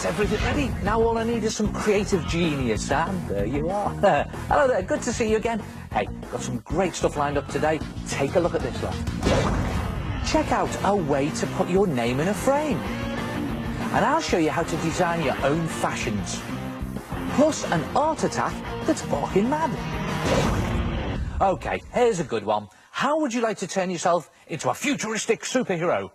That's everything ready. Now all I need is some creative genius, and there you are. Hello there, good to see you again. Hey, got some great stuff lined up today. Take a look at this lot. Check out a way to put your name in a frame. And I'll show you how to design your own fashions. Plus an art attack that's barking mad. Okay, here's a good one. How would you like to turn yourself into a futuristic superhero?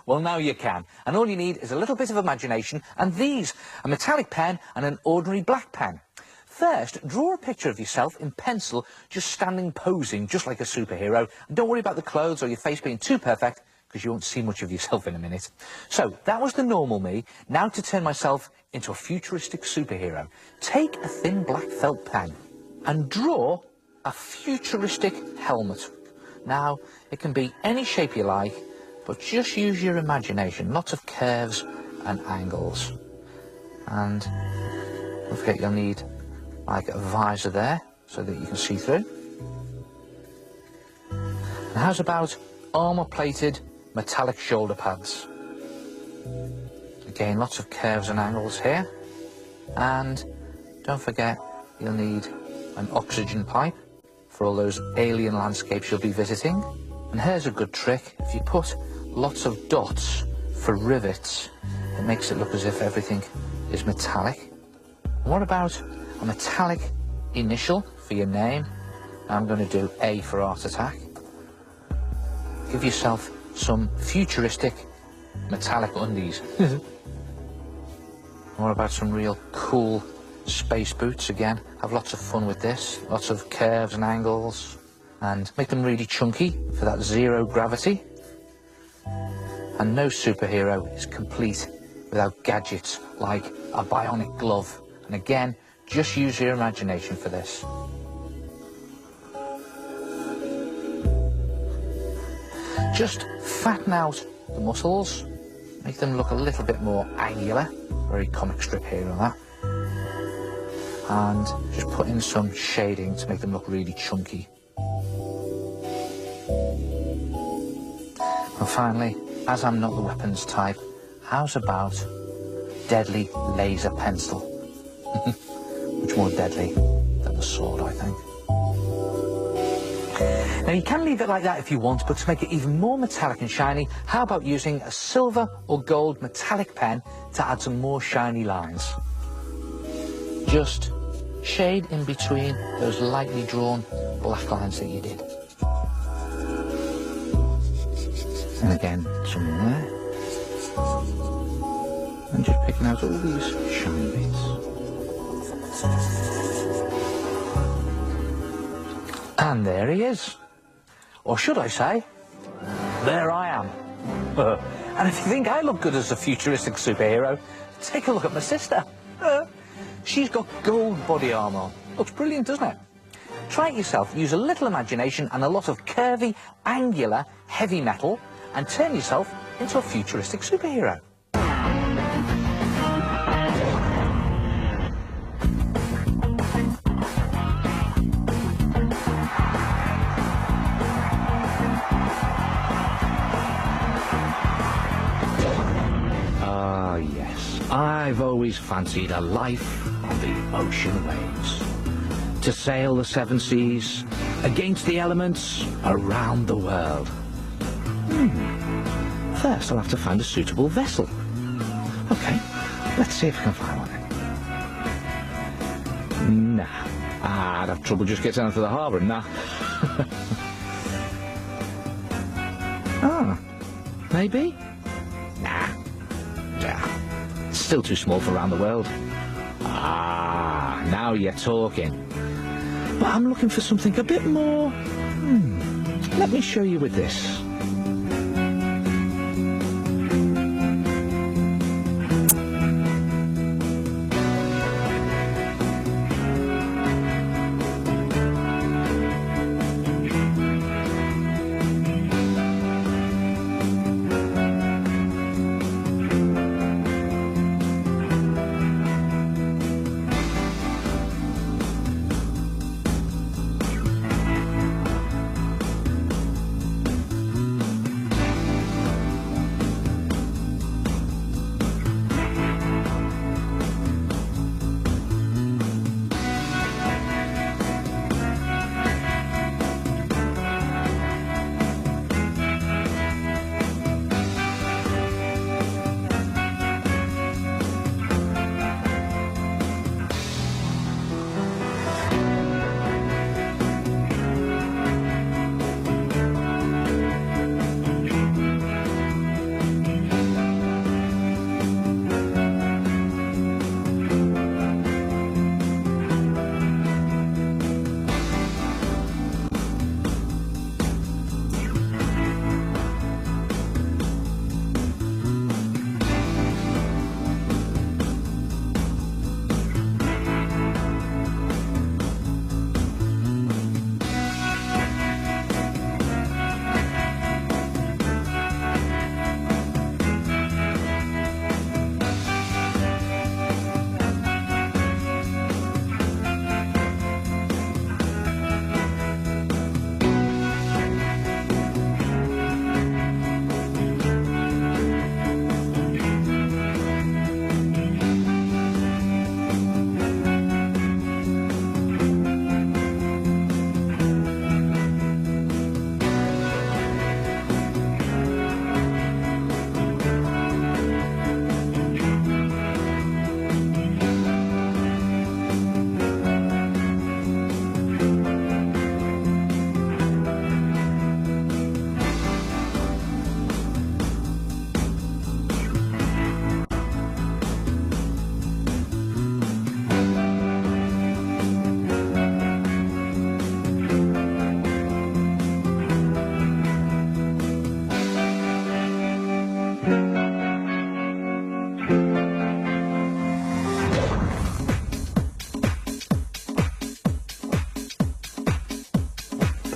Well, now you can. And all you need is a little bit of imagination and these, a metallic pen and an ordinary black pen. First, draw a picture of yourself in pencil, just standing posing, just like a superhero. And don't worry about the clothes or your face being too perfect, because you won't see much of yourself in a minute. So, that was the normal me. Now to turn myself into a futuristic superhero. Take a thin black felt pen and draw a futuristic helmet. Now, it can be any shape you like, but just use your imagination. Lots of curves and angles. And don't forget you'll need like a visor there so that you can see through. And how's about armour-plated metallic shoulder pads? Again, lots of curves and angles here. And don't forget you'll need an oxygen pipe for all those alien landscapes you'll be visiting. And here's a good trick. If you put lots of dots for rivets, it makes it look as if everything is metallic. What about a metallic initial for your name? I'm going to do A for Art Attack. Give yourself some futuristic metallic undies. What about some real cool space boots? Again, have lots of fun with this. Lots of curves and angles. And make them really chunky for that zero gravity. And no superhero is complete without gadgets like a bionic glove. And again, just use your imagination for this. Just fatten out the muscles, make them look a little bit more angular. Very comic strip here on that. And just put in some shading to make them look really chunky. And finally, as I'm not the weapons type, how's about deadly laser pencil? Much more deadly than the sword, I think. Now you can leave it like that if you want, but to make it even more metallic and shiny, how about using a silver or gold metallic pen to add some more shiny lines? Just shade in between those lightly drawn black lines that you did. And again, some there. And just picking out all these shiny bits. And there he is. Or should I say, there I am. And if you think I look good as a futuristic superhero, take a look at my sister. She's got gold body armour. Looks brilliant, doesn't it? Try it yourself. Use a little imagination and a lot of curvy, angular, heavy metal, and turn yourself into a futuristic superhero. Ah, yes. I've always fancied a life on the ocean waves. To sail the seven seas, against the elements, around the world. First, I'll have to find a suitable vessel. Okay, let's see if I can find one. Nah, I'd have trouble just getting out to the harbour, nah. Ah, maybe? Nah, it's still too small for around the world. Ah, now you're talking. But I'm looking for something a bit more... Let me show you with this.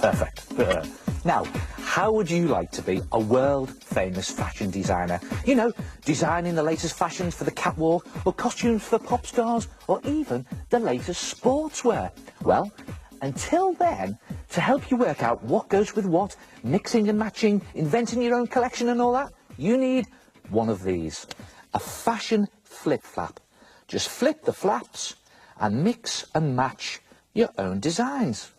Perfect. Now, how would you like to be a world-famous fashion designer? You know, designing the latest fashions for the catwalk, or costumes for pop stars, or even the latest sportswear. Well, until then, to help you work out what goes with what, mixing and matching, inventing your own collection and all that, you need one of these. A fashion flip-flap. Just flip the flaps and mix and match your own designs.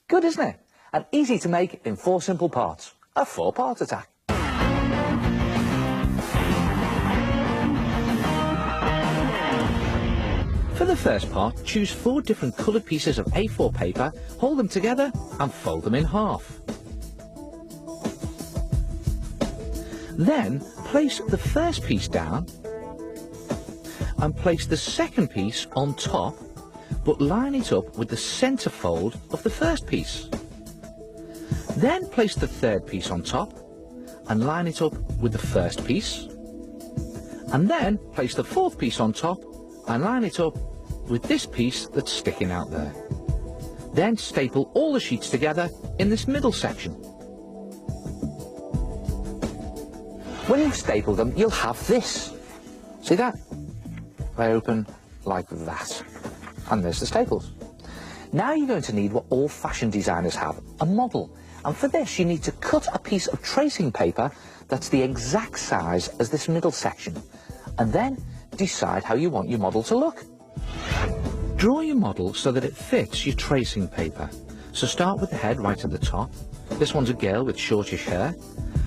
Good, isn't it? And easy to make in 4 simple parts. A 4-part attack. For the first part, choose 4 different coloured pieces of A4 paper, hold them together and fold them in half. Then place the first piece down and place the second piece on top, but line it up with the centre fold of the first piece. Then place the third piece on top and line it up with the first piece. And then place the fourth piece on top and line it up with this piece that's sticking out there. Then staple all the sheets together in this middle section. When you've stapled them, you'll have this. See that? They open like that. And there's the staples. Now you're going to need what all fashion designers have, a model. And for this you need to cut a piece of tracing paper that's the exact size as this middle section. And then decide how you want your model to look. Draw your model so that it fits your tracing paper. So start with the head right at the top. This one's a girl with shortish hair.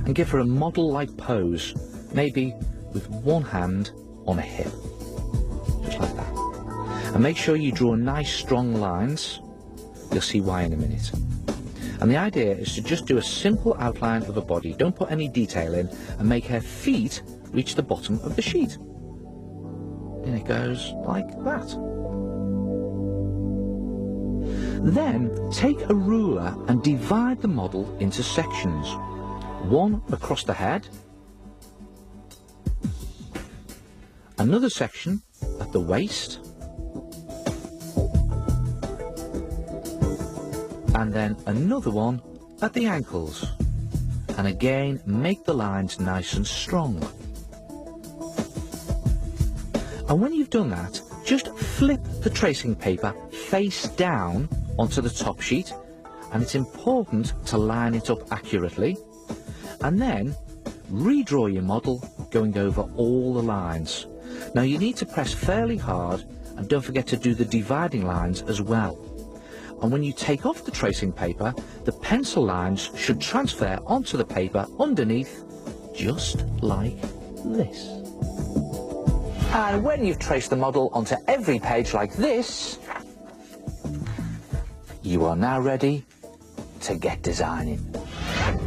And give her a model-like pose, maybe with one hand on a hip. Just like that. And make sure you draw nice strong lines. You'll see why in a minute. And the idea is to just do a simple outline of a body. Don't put any detail in, and make her feet reach the bottom of the sheet. And it goes like that. Then take a ruler and divide the model into sections. One across the head, another section at the waist, and then another one at the ankles. And again, make the lines nice and strong. And when you've done that, just flip the tracing paper face down onto the top sheet, and it's important to line it up accurately. And then redraw your model, going over all the lines. Now you need to press fairly hard, and don't forget to do the dividing lines as well. And when you take off the tracing paper, the pencil lines should transfer onto the paper underneath, just like this. And when you've traced the model onto every page like this, you are now ready to get designing.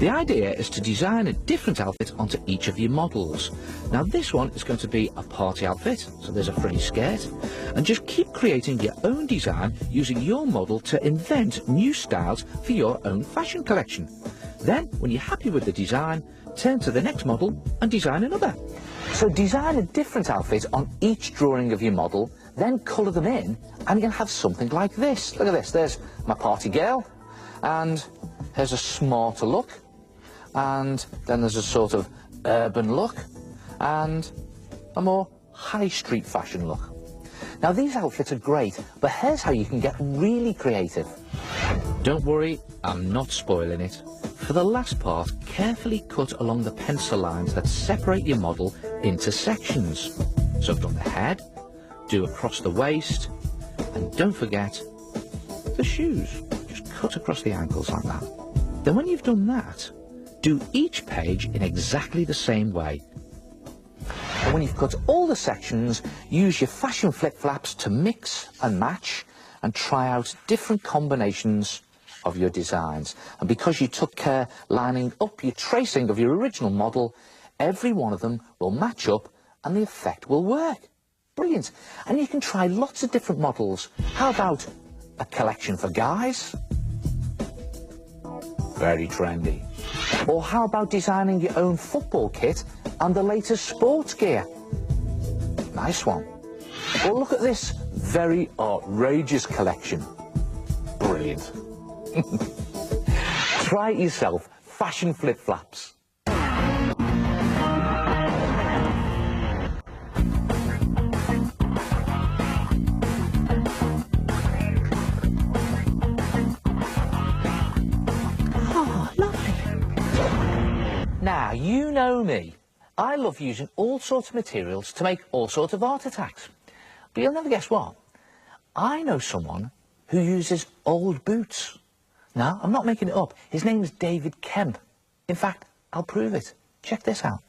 The idea is to design a different outfit onto each of your models. Now this one is going to be a party outfit, so there's a frilly skirt, and just keep creating your own design using your model to invent new styles for your own fashion collection. Then, when you're happy with the design, turn to the next model and design another. So design a different outfit on each drawing of your model, then colour them in, and you'll have something like this. Look at this, there's my party girl, and there's a smarter look, and then there's a sort of urban look, and a more high street fashion look. Now these outfits are great, but here's how you can get really creative. Don't worry, I'm not spoiling it. For the last part, carefully cut along the pencil lines that separate your model into sections. So I've done the head, do across the waist, and don't forget the shoes. Just cut across the ankles like that. Then when you've done that, do each page in exactly the same way. And when you've cut all the sections, use your fashion flip-flaps to mix and match and try out different combinations of your designs. And because you took care lining up your tracing of your original model, every one of them will match up and the effect will work. Brilliant. And you can try lots of different models. How about a collection for guys? Very trendy. Or how about designing your own football kit and the latest sports gear? Nice one. Or look at this very outrageous collection. Brilliant. Try it yourself. Fashion flip-flaps. Oh, lovely. Now, you know me. I love using all sorts of materials to make all sorts of art attacks. But you'll never guess what. I know someone who uses old boots. No, I'm not making it up. His name is David Kemp. In fact, I'll prove it. Check this out.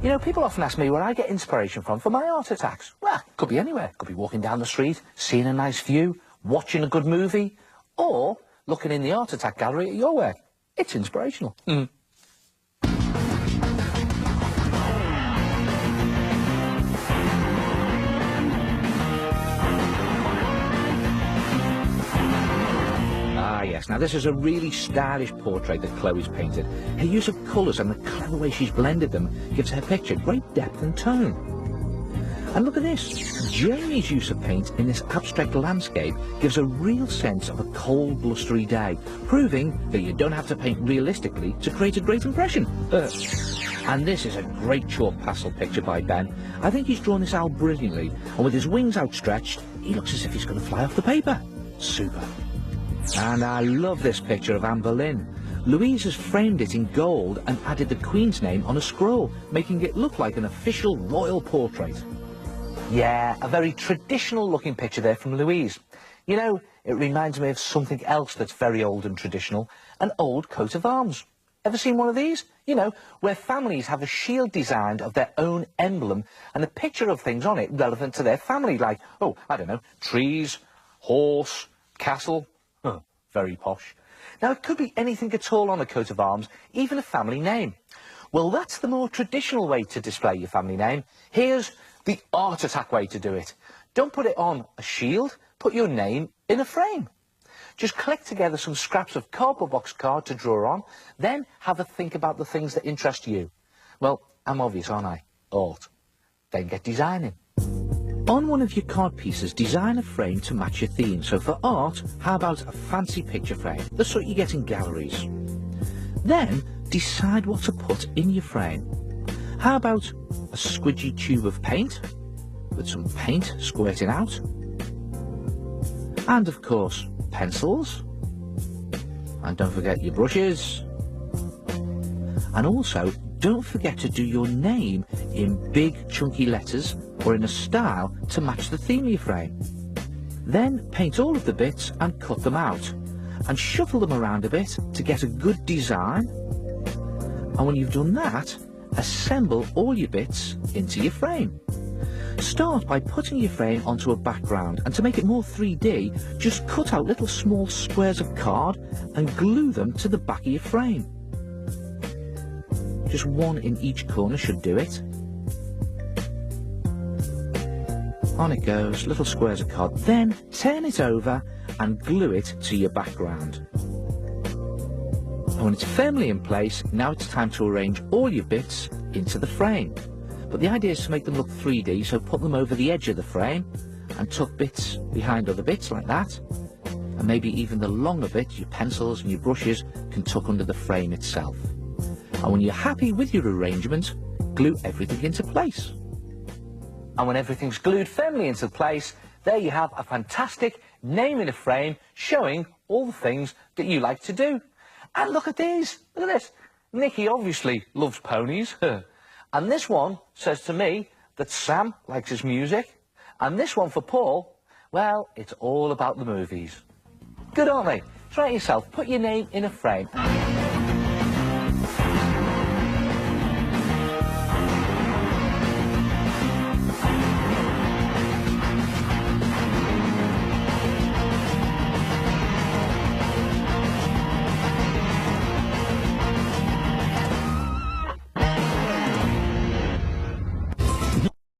You know, people often ask me where I get inspiration from for my art attacks. Well, could be anywhere. Could be walking down the street, seeing a nice view, watching a good movie, or looking in the art attack gallery at your work. It's inspirational. Yes, now this is a really stylish portrait that Chloe's painted. Her use of colours and the clever way she's blended them gives her picture great depth and tone. And look at this. Jamie's use of paint in this abstract landscape gives a real sense of a cold, blustery day, proving that you don't have to paint realistically to create a great impression. And this is a great chalk pastel picture by Ben. I think he's drawn this out brilliantly, and with his wings outstretched, he looks as if he's going to fly off the paper. Super. And I love this picture of Anne Boleyn. Louise has framed it in gold and added the Queen's name on a scroll, making it look like an official royal portrait. Yeah, a very traditional-looking picture there from Louise. You know, it reminds me of something else that's very old and traditional, an old coat of arms. Ever seen one of these? You know, where families have a shield designed of their own emblem and a picture of things on it relevant to their family, like, oh, I don't know, trees, horse, castle. Very posh. Now, it could be anything at all on a coat of arms, even a family name. Well, that's the more traditional way to display your family name. Here's the art attack way to do it. Don't put it on a shield, put your name in a frame. Just collect together some scraps of cardboard box card to draw on, then have a think about the things that interest you. Well, I'm obvious, aren't I? Art. Then get designing. On one of your card pieces, design a frame to match your theme. So for art, how about a fancy picture frame, the sort you get in galleries? Then decide what to put in your frame. How about a squidgy tube of paint, with some paint squirting out? And of course, pencils. And don't forget your brushes. And also, don't forget to do your name in big chunky letters or in a style to match the theme of your frame. Then paint all of the bits and cut them out and shuffle them around a bit to get a good design. And when you've done that, assemble all your bits into your frame. Start by putting your frame onto a background, and to make it more 3D, just cut out little small squares of card and glue them to the back of your frame. Just one in each corner should do it. On it goes, little squares of card. Then turn it over and glue it to your background. And when it's firmly in place, now it's time to arrange all your bits into the frame. But the idea is to make them look 3D, so put them over the edge of the frame and tuck bits behind other bits like that. And maybe even the longer bits, your pencils and your brushes, can tuck under the frame itself. And when you're happy with your arrangement, glue everything into place. And when everything's glued firmly into place, there you have a fantastic name in a frame showing all the things that you like to do. And look at these, look at this. Nikki obviously loves ponies. And this one says to me that Sam likes his music. And this one for Paul, well, it's all about the movies. Good, aren't they? Try it yourself, put your name in a frame.